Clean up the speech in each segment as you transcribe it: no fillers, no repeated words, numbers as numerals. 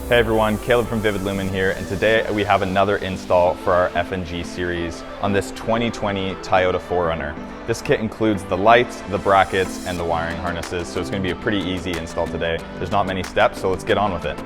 Hey everyone, Caleb from Vivid Lumen here, and today we have another install for our FNG series on this 2020 Toyota 4Runner. This kit includes the lights, the brackets, and the wiring harnesses, so it's going to be a pretty easy install today. There's not many steps, so let's get on with it.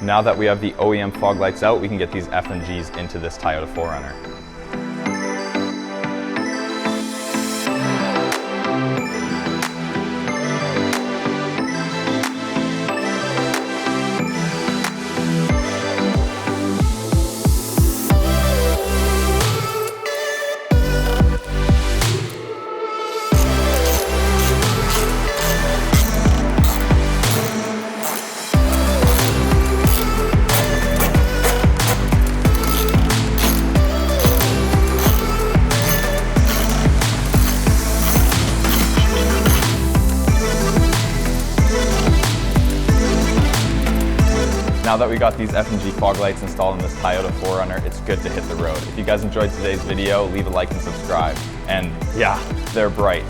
Now that we have the OEM fog lights out, we can get these FNGs into this Toyota 4Runner. Now that we got these FNG fog lights installed in this Toyota 4Runner, it's good to hit the road. If you guys enjoyed today's video, leave a like and subscribe. And yeah, they're bright.